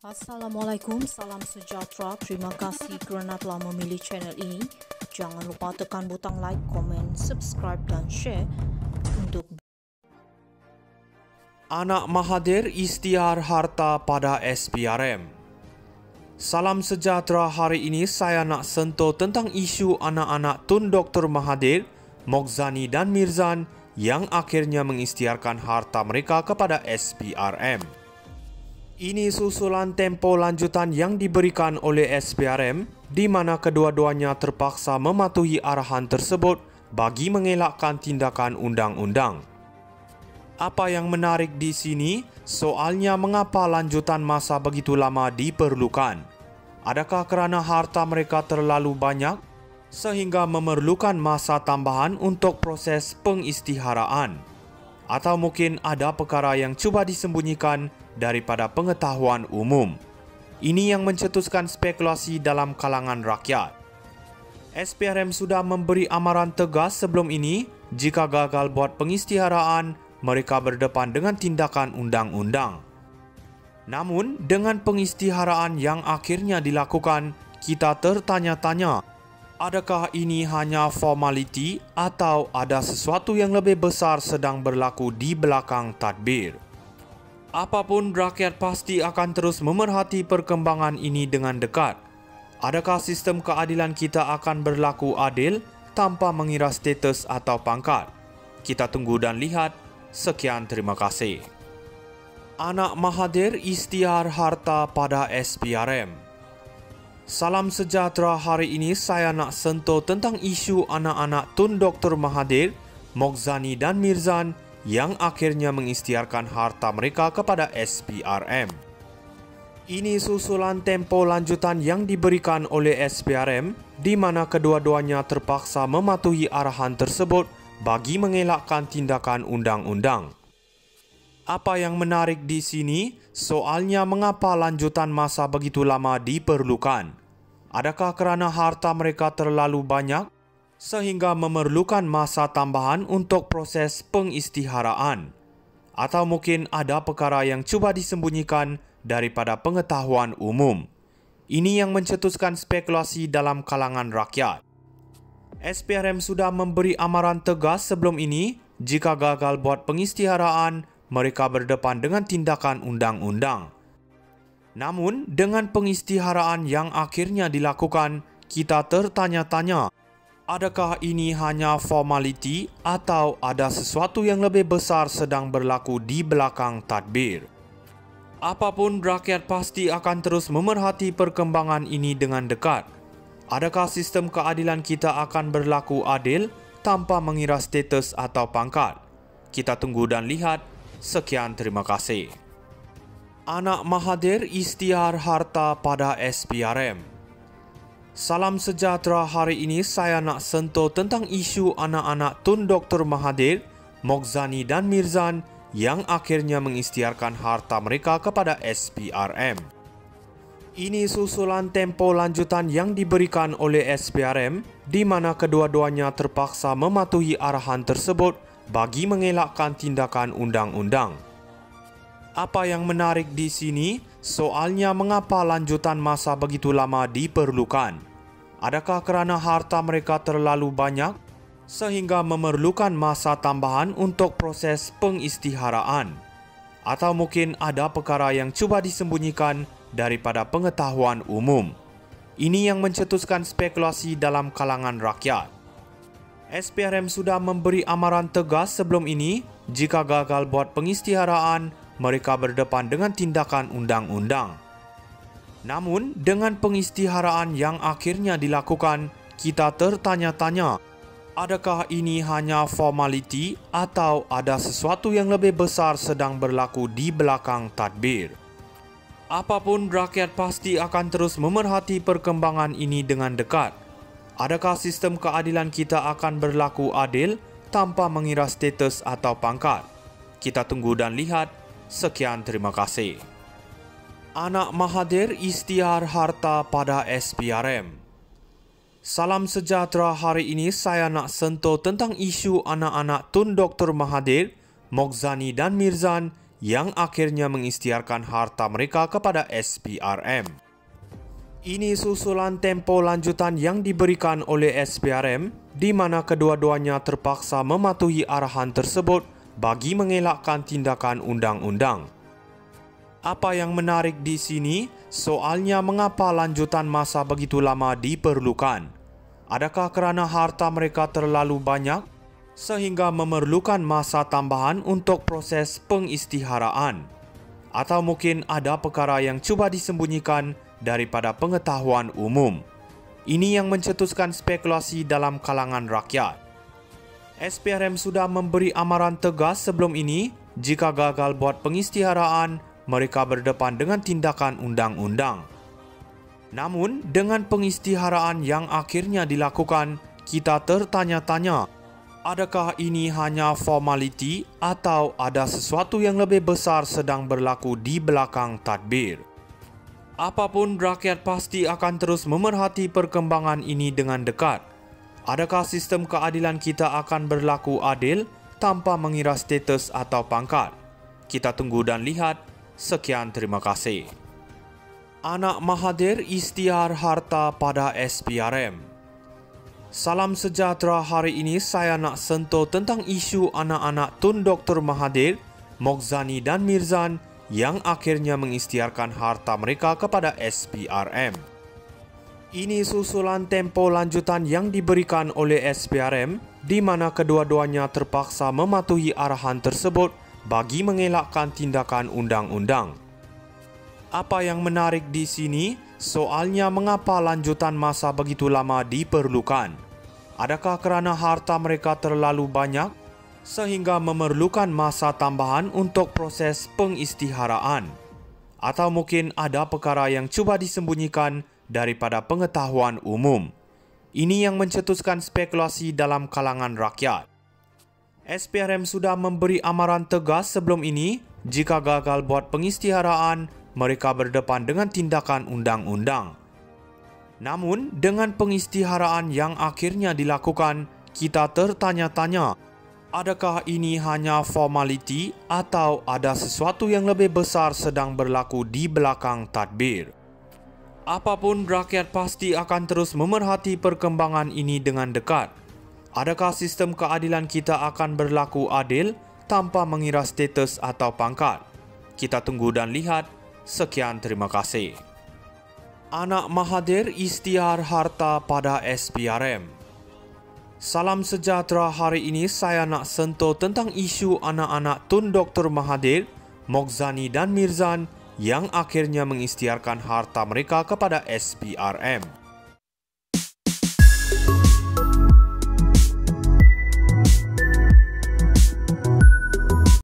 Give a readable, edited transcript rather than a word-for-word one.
Assalamualaikum, salam sejahtera. Terima kasih kerana telah memilih channel ini. Jangan lupa tekan butang like, komen, subscribe dan share untuk Anak Mahathir isytihar harta pada SPRM. Salam sejahtera, hari ini saya nak sentuh tentang isu anak-anak Tun Dr. Mahathir, Mokzani dan Mirzan yang akhirnya mengisytiharkan harta mereka kepada SPRM. Ini susulan tempo lanjutan yang diberikan oleh SPRM di mana kedua-duanya terpaksa mematuhi arahan tersebut bagi mengelakkan tindakan undang-undang. Apa yang menarik di sini, soalnya mengapa lanjutan masa begitu lama diperlukan? Adakah kerana harta mereka terlalu banyak sehingga memerlukan masa tambahan untuk proses pengisytiharaan? Atau mungkin ada perkara yang cuba disembunyikan daripada pengetahuan umum? Ini yang mencetuskan spekulasi dalam kalangan rakyat. SPRM sudah memberi amaran tegas sebelum ini, jika gagal buat pengisytiharaan, mereka berdepan dengan tindakan undang-undang. Namun, dengan pengisytiharaan yang akhirnya dilakukan, kita tertanya-tanya, adakah ini hanya formaliti atau ada sesuatu yang lebih besar sedang berlaku di belakang tadbir? Apapun, rakyat pasti akan terus memerhati perkembangan ini dengan dekat. Adakah sistem keadilan kita akan berlaku adil tanpa mengira status atau pangkat? Kita tunggu dan lihat. Sekian, terima kasih. Anak Mahathir isytihar harta pada SPRM. Salam sejahtera, hari ini saya nak sentuh tentang isu anak-anak Tun Dr. Mahathir, Mokzani dan Mirzan yang akhirnya mengisytiharkan harta mereka kepada SPRM. Ini susulan tempo lanjutan yang diberikan oleh SPRM di mana kedua-duanya terpaksa mematuhi arahan tersebut bagi mengelakkan tindakan undang-undang. Apa yang menarik di sini, soalnya mengapa lanjutan masa begitu lama diperlukan? Adakah kerana harta mereka terlalu banyak sehingga memerlukan masa tambahan untuk proses pengisytiharaan? Atau mungkin ada perkara yang cuba disembunyikan daripada pengetahuan umum? Ini yang mencetuskan spekulasi dalam kalangan rakyat. SPRM sudah memberi amaran tegas sebelum ini, jika gagal buat pengisytiharaan, mereka berdepan dengan tindakan undang-undang. Namun, dengan pengisytiharaan yang akhirnya dilakukan, kita tertanya-tanya, adakah ini hanya formaliti atau ada sesuatu yang lebih besar sedang berlaku di belakang tadbir? Apapun, rakyat pasti akan terus memerhati perkembangan ini dengan dekat. Adakah sistem keadilan kita akan berlaku adil tanpa mengira status atau pangkat? Kita tunggu dan lihat. Sekian, terima kasih. Anak Mahathir isytihar harta pada SPRM. Salam sejahtera, hari ini saya nak sentuh tentang isu anak-anak Tun Dr. Mahathir, Mokzani dan Mirzan yang akhirnya mengisytiharkan harta mereka kepada SPRM. Ini susulan tempo lanjutan yang diberikan oleh SPRM di mana kedua-duanya terpaksa mematuhi arahan tersebut bagi mengelakkan tindakan undang-undang. Apa yang menarik di sini, soalnya mengapa lanjutan masa begitu lama diperlukan? Adakah kerana harta mereka terlalu banyak sehingga memerlukan masa tambahan untuk proses pengisytiharaan? Atau mungkin ada perkara yang cuba disembunyikan daripada pengetahuan umum? Ini yang mencetuskan spekulasi dalam kalangan rakyat. SPRM sudah memberi amaran tegas sebelum ini, jika gagal buat pengisytiharaan, mereka berdepan dengan tindakan undang-undang. Namun, dengan pengisytiharaan yang akhirnya dilakukan, kita tertanya-tanya, adakah ini hanya formaliti atau ada sesuatu yang lebih besar sedang berlaku di belakang tadbir? Apapun, rakyat pasti akan terus memerhati perkembangan ini dengan dekat. Adakah sistem keadilan kita akan berlaku adil tanpa mengira status atau pangkat? Kita tunggu dan lihat. Sekian, terima kasih. Anak Mahathir isytihar harta pada SPRM. Salam sejahtera, hari ini saya nak sentuh tentang isu anak-anak Tun Dr. Mahathir, Mokzani dan Mirzan yang akhirnya mengisytiharkan harta mereka kepada SPRM. Ini susulan tempo lanjutan yang diberikan oleh SPRM di mana kedua-duanya terpaksa mematuhi arahan tersebut bagi mengelakkan tindakan undang-undang. Apa yang menarik di sini, soalnya mengapa lanjutan masa begitu lama diperlukan? Adakah kerana harta mereka terlalu banyak sehingga memerlukan masa tambahan untuk proses pengisytiharaan? Atau mungkin ada perkara yang cuba disembunyikan daripada pengetahuan umum? Ini yang mencetuskan spekulasi dalam kalangan rakyat. SPRM sudah memberi amaran tegas sebelum ini, jika gagal buat pengisytiharaan, mereka berdepan dengan tindakan undang-undang. Namun, dengan pengisytiharaan yang akhirnya dilakukan, kita tertanya-tanya, adakah ini hanya formaliti atau ada sesuatu yang lebih besar sedang berlaku di belakang tadbir? Apapun, rakyat pasti akan terus memerhati perkembangan ini dengan dekat. Adakah sistem keadilan kita akan berlaku adil tanpa mengira status atau pangkat? Kita tunggu dan lihat. Sekian, terima kasih. Anak Mahathir isytihar harta pada SPRM. Salam sejahtera, hari ini saya nak sentuh tentang isu anak-anak Tun Dr. Mahathir, Mogzani dan Mirzan yang akhirnya mengisytiharkan harta mereka kepada SPRM. Ini susulan tempo lanjutan yang diberikan oleh SPRM di mana kedua-duanya terpaksa mematuhi arahan tersebut bagi mengelakkan tindakan undang-undang. Apa yang menarik di sini, soalnya mengapa lanjutan masa begitu lama diperlukan? Adakah kerana harta mereka terlalu banyak sehingga memerlukan masa tambahan untuk proses pengisytiharaan? Atau mungkin ada perkara yang cuba disembunyikan daripada pengetahuan umum? Ini yang mencetuskan spekulasi dalam kalangan rakyat. SPRM sudah memberi amaran tegas sebelum ini, jika gagal buat pengisytiharaan, mereka berdepan dengan tindakan undang-undang. Namun, dengan pengisytiharaan yang akhirnya dilakukan, kita tertanya-tanya, adakah ini hanya formaliti atau ada sesuatu yang lebih besar sedang berlaku di belakang tadbir? Apapun, rakyat pasti akan terus memerhati perkembangan ini dengan dekat. Adakah sistem keadilan kita akan berlaku adil tanpa mengira status atau pangkat? Kita tunggu dan lihat. Sekian, terima kasih. Anak Mahathir isytihar harta pada SPRM. Salam sejahtera, hari ini saya nak sentuh tentang isu anak-anak Tun Dr. Mahathir, Mogzani dan Mirzan yang akhirnya mengisytiharkan harta mereka kepada SPRM.